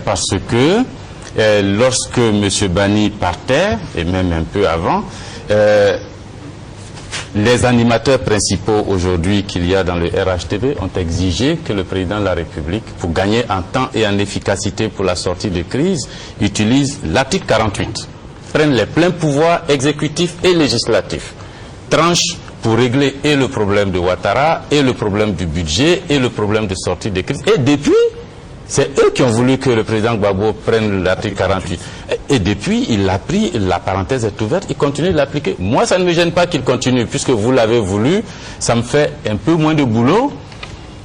parce que lorsque M. Bani partait, et même un peu avant, les animateurs principaux aujourd'hui qu'il y a dans le RHTV ont exigé que le président de la République, pour gagner en temps et en efficacité pour la sortie de crise, utilise l'article 48, prenne les pleins pouvoirs exécutifs et législatifs, tranche pour régler et le problème de Ouattara, et le problème du budget, et le problème de sortie de crise. Et depuis, c'est eux qui ont voulu que le président Gbagbo prenne l'article 48. Et depuis, il l'a pris, la parenthèse est ouverte, il continue de l'appliquer. Moi, ça ne me gêne pas qu'il continue, puisque vous l'avez voulu, ça me fait un peu moins de boulot.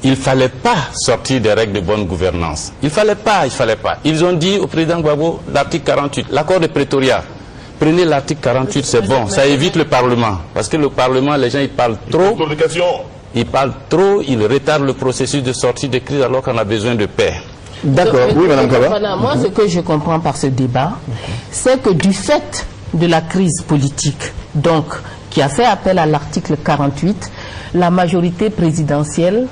Il ne fallait pas sortir des règles de bonne gouvernance. Il ne fallait pas. Ils ont dit au président Gbagbo, l'article 48, l'accord de Pretoria. Prenez l'article 48, c'est bon, ça évite le Parlement. Parce que le Parlement, les gens, ils parlent trop. Ils parlent trop, ils retardent le processus de sortie de crise alors qu'on a besoin de paix. D'accord, oui, Mme Kaba. Moi, ce que je comprends par ce débat, c'est que du fait de la crise politique, donc, qui a fait appel à l'article 48, la majorité présidentielle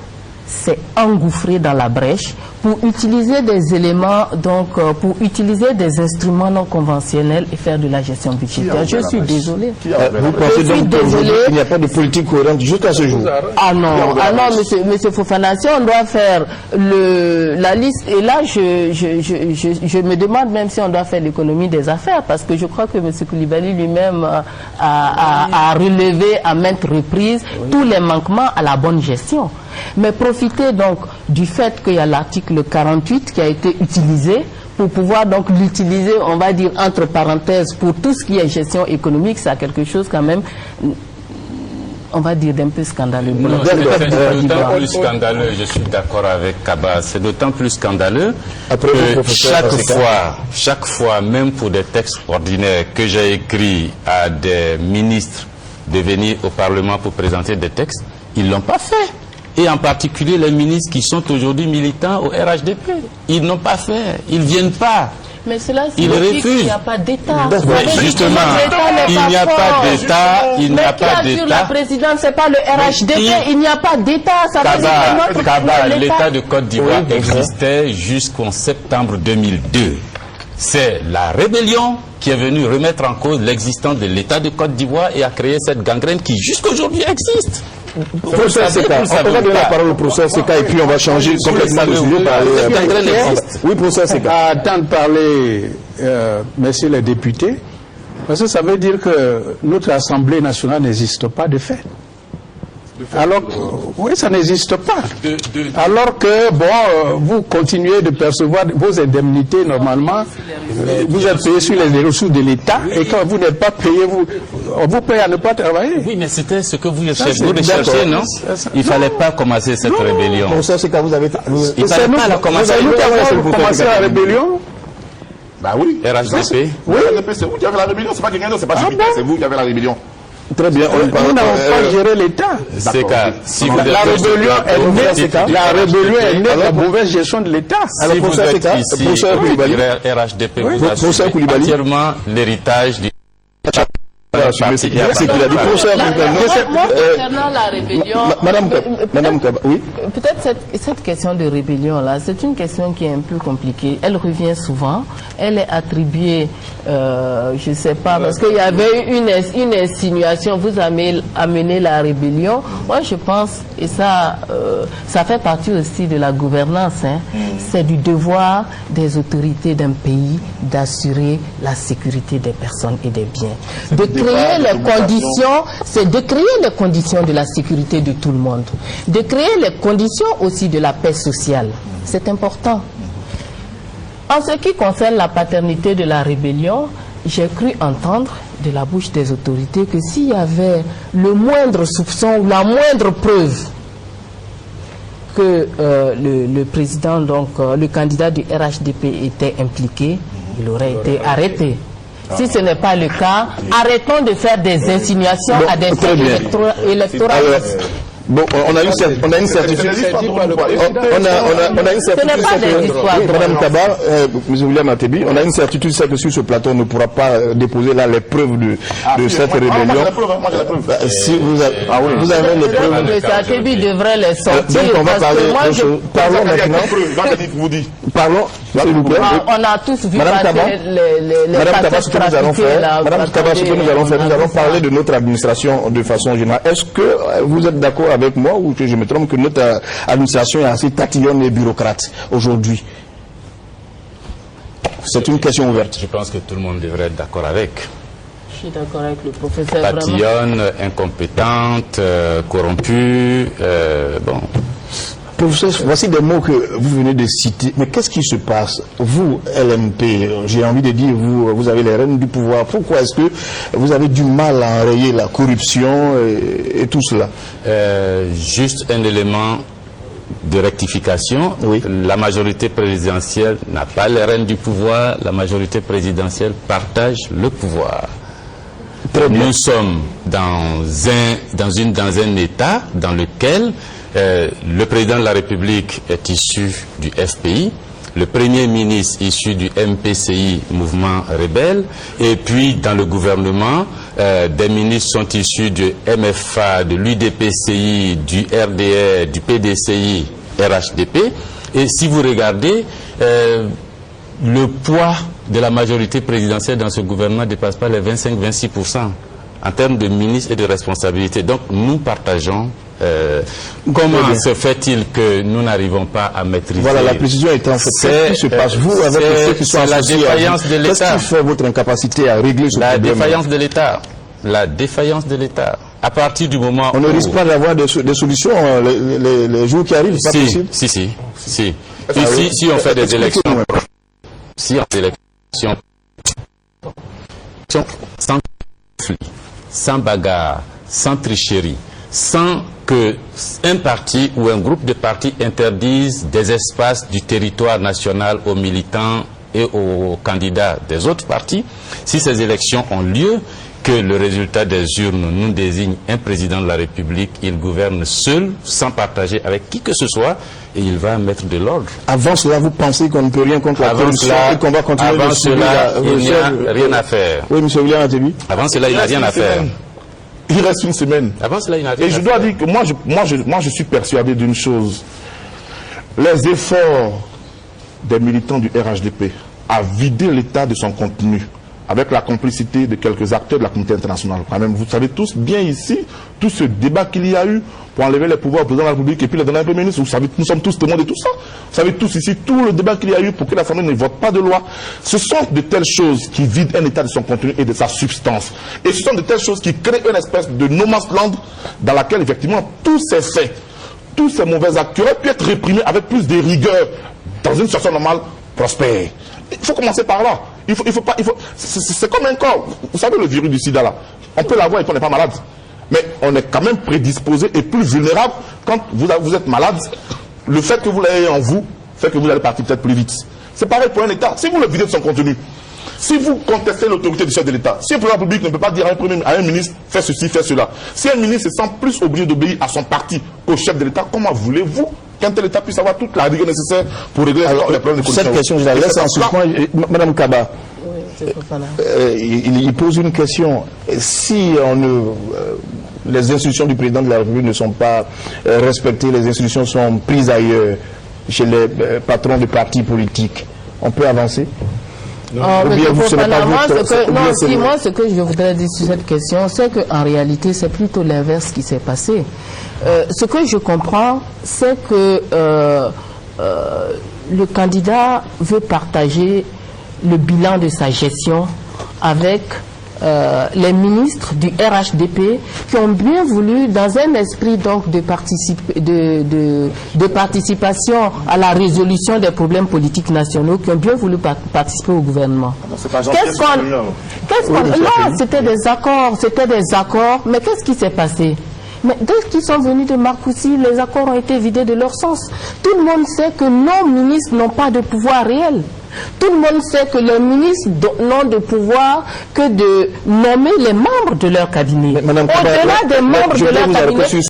s'est engouffrée dans la brèche pour utiliser des éléments, donc pour utiliser des instruments non conventionnels et faire de la gestion budgétaire. Je suis désolé. Vous pensez donc qu'il n'y a pas de politique cohérente jusqu'à ce jour? Ah non, monsieur Fofana, si on doit faire la liste, et là je me demande même si on doit faire l'économie des affaires, parce que je crois que monsieur Koulibaly lui-même a relevé à maintes reprises tous les manquements à la bonne gestion. Mais profitez donc du fait qu'il y a l'article 48 qui a été utilisé pour pouvoir donc l'utiliser, on va dire entre parenthèses, pour tout ce qui est gestion économique. C'est quelque chose quand même, on va dire, d'un peu scandaleux. C'est d'autant plus scandaleux, je suis d'accord avec Kaba, c'est d'autant plus scandaleux que chaque fois, même pour des textes ordinaires que j'ai écrits à des ministres de venir au Parlement pour présenter des textes, ils ne l'ont pas fait. Et en particulier les ministres qui sont aujourd'hui militants au RHDP. Ils n'ont pas fait, ils ne viennent pas. Mais cela signifie qu'il n'y a pas d'État. Justement, il n'y a pas d'État, il n'y a pas d'État. La présidente, c'est pas le RHDP, il n'y a pas d'État. L'État de Côte d'Ivoire existait jusqu'en septembre 2002. C'est la rébellion qui est venue remettre en cause l'existence de l'État de Côte d'Ivoire et a créé cette gangrène qui jusqu'aujourd'hui existe. On va donner la parole au professeur Seka et puis on va changer complètement de sujet. Oui, professeur Seka. À entendre parler, messieurs les députés, parce que ça veut dire que notre Assemblée nationale n'existe pas de fait. Alors, oui, ça n'existe pas. Alors que, bon, vous continuez de percevoir vos indemnités normalement, vous êtes payé sur les ressources de l'État, et quand vous n'êtes pas payé, on vous paye à ne pas travailler. Oui, mais c'était ce que vous recherchez, non? Il ne fallait pas commencer cette rébellion. Bon, ça, c'est quand vous avez... Il ne fallait pas la commencer. Vous commencez la rébellion? Bah oui. RHDP. Oui, c'est vous qui avez la rébellion, c'est pas quelqu'un d'autre, c'est pas c'est vous qui avez la rébellion. Très bien, nous n'avons pas géré l'État. C'est car si vous la rébellion est née de la mauvaise gestion de l'État. Alors, si vous êtes ici, RHDP, vous assumez entièrement l'héritage du... Concernant la rébellion, Madame Kaba, oui. Peut-être cette question de rébellion-là, c'est une question qui est un peu compliquée. Elle revient souvent. Elle est attribuée, je ne sais pas, parce qu'il y avait une insinuation, vous avez amené la rébellion. Moi, je pense, et ça fait partie aussi de la gouvernance, hein, c'est du devoir des autorités d'un pays d'assurer la sécurité des personnes et des biens. De créer les conditions, c'est de créer les conditions de la sécurité de tout le monde. De créer les conditions aussi de la paix sociale. C'est important. En ce qui concerne la paternité de la rébellion, j'ai cru entendre de la bouche des autorités que s'il y avait le moindre soupçon ou la moindre preuve que le président, donc le candidat du RHDP était impliqué, il aurait été arrêté. Si ce n'est pas le cas, arrêtons de faire des insinuations à des fins électoralistes. Bon, on a une certitude. On a une certitude. Madame Kaba, M. William Atebi, on a une certitude, c'est que sur ce plateau, on ne pourra pas déposer là les preuves de cette rébellion. Moi, j'ai la preuve. Si vous avez les preuves. M. Atebi devrait les sortir. Donc on va parler de choses. Parlons maintenant. Parlons, s'il vous plaît. On a tous vu Madame Kaba, ce que nous allons faire, nous allons parler de notre administration de façon générale. Est-ce que vous êtes d'accord avec moi ou que je me trompe que notre administration est assez tatillonne et bureaucrate aujourd'hui? C'est une question ouverte. Je pense que tout le monde devrait être d'accord avec. Je suis d'accord avec le professeur. Tatillonne, incompétente, corrompue, bon. Professeur, voici des mots que vous venez de citer. Mais qu'est-ce qui se passe? Vous, LMP, j'ai envie de dire, vous avez les rênes du pouvoir. Pourquoi est-ce que vous avez du mal à enrayer la corruption et tout cela? Juste un élément de rectification. Oui. La majorité présidentielle n'a pas les rênes du pouvoir. La majorité présidentielle partage le pouvoir. Nous sommes dans un État dans lequel le président de la République est issu du FPI, le premier ministre issu du MPCI, mouvement rebelle, et puis dans le gouvernement, des ministres sont issus du MFA, de l'UDPCI, du RDR, du PDCI, RHDP. Et si vous regardez, le poids de la majorité présidentielle dans ce gouvernement ne dépasse pas les 25-26% en termes de ministres et de responsabilités. Donc nous partageons. Comment se fait-il que nous n'arrivons pas à maîtriser? Voilà, la précision est en fait. Qu'est-ce qui se passe? Vous, avec ceux qui sont la défaillance de l'État. Qu'est-ce qui fait votre incapacité à régler ce problème? La défaillance de l'État. La défaillance de l'État. À partir du moment on ne risque pas d'avoir des solutions les jours qui arrivent, c'est pas possible? Si. Si on fait des élections, sans conflit, sans bagarre, sans tricherie, sans que un parti ou un groupe de partis interdise des espaces du territoire national aux militants et aux candidats des autres partis, si ces élections ont lieu, que le résultat des urnes nous désigne un président de la République, il gouverne seul, sans partager avec qui que ce soit, et il va mettre de l'ordre. Avant cela, vous pensez qu'on ne peut rien contre la corruption et qu'on va continuer avant cela, il n'y a rien à faire. Oui, M. William Atebi. Avant cela, il n'y a rien à faire. Il reste une semaine. Avant cela, il n'y a rien à faire. Et je dois dire que moi, je suis persuadé d'une chose. Les efforts des militants du RHDP à vider l'État de son contenu, avec la complicité de quelques acteurs de la communauté internationale. Quand même, vous savez tous bien ici, tout ce débat qu'il y a eu pour enlever les pouvoirs au président de la République et puis le donner à un Premier ministre. Vous savez, nous sommes tous témoins de tout ça. Vous savez tous ici, tout le débat qu'il y a eu pour que l'Assemblée ne vote pas de loi. Ce sont de telles choses qui vident un État de son contenu et de sa substance. Et ce sont de telles choses qui créent une espèce de no man's land dans laquelle, effectivement, tous ces faits, tous ces mauvais actes qui auraient pu être réprimés avec plus de rigueur dans une situation normale, prospèrent. Il faut commencer par là. C'est comme un corps. Vous savez, le virus du sida là, on peut l'avoir et qu'on n'est pas malade. Mais on est quand même prédisposé et plus vulnérable quand vous êtes malade. Le fait que vous l'ayez en vous fait que vous allez partir peut-être plus vite. C'est pareil pour un État. Si vous le videz de son contenu, si vous contestez l'autorité du chef de l'État, si le président de la République ne peut pas dire à un ministre, fais ceci, fais cela, si un ministre se sent plus obligé d'obéir à son parti qu'au chef de l'État, comment voulez-vous qu'un tel État puisse avoir toute la rigueur nécessaire pour régler les problèmes de corruption? Cette question, je la laisse en suspens. Madame Kaba, il pose une question. Si les instructions du président de la République ne sont pas respectées, les instructions sont prises ailleurs, chez les patrons de partis politiques, on peut avancer? Moi, ce que je voudrais dire sur cette question, c'est qu'en réalité, c'est plutôt l'inverse qui s'est passé. Ce que je comprends, c'est que le candidat veut partager le bilan de sa gestion avec les ministres du RHDP qui ont bien voulu, dans un esprit donc de participation à la résolution des problèmes politiques nationaux, qui ont bien voulu participer au gouvernement. Non, c'était des accords, mais qu'est-ce qui s'est passé? Mais dès qu'ils sont venus de Marcoussis, les accords ont été vidés de leur sens. Tout le monde sait que nos ministres n'ont pas de pouvoir réel. Tout le monde sait que les ministres n'ont de pouvoir que de nommer les membres de leur cabinet. Au-delà des membres de leur cabinet,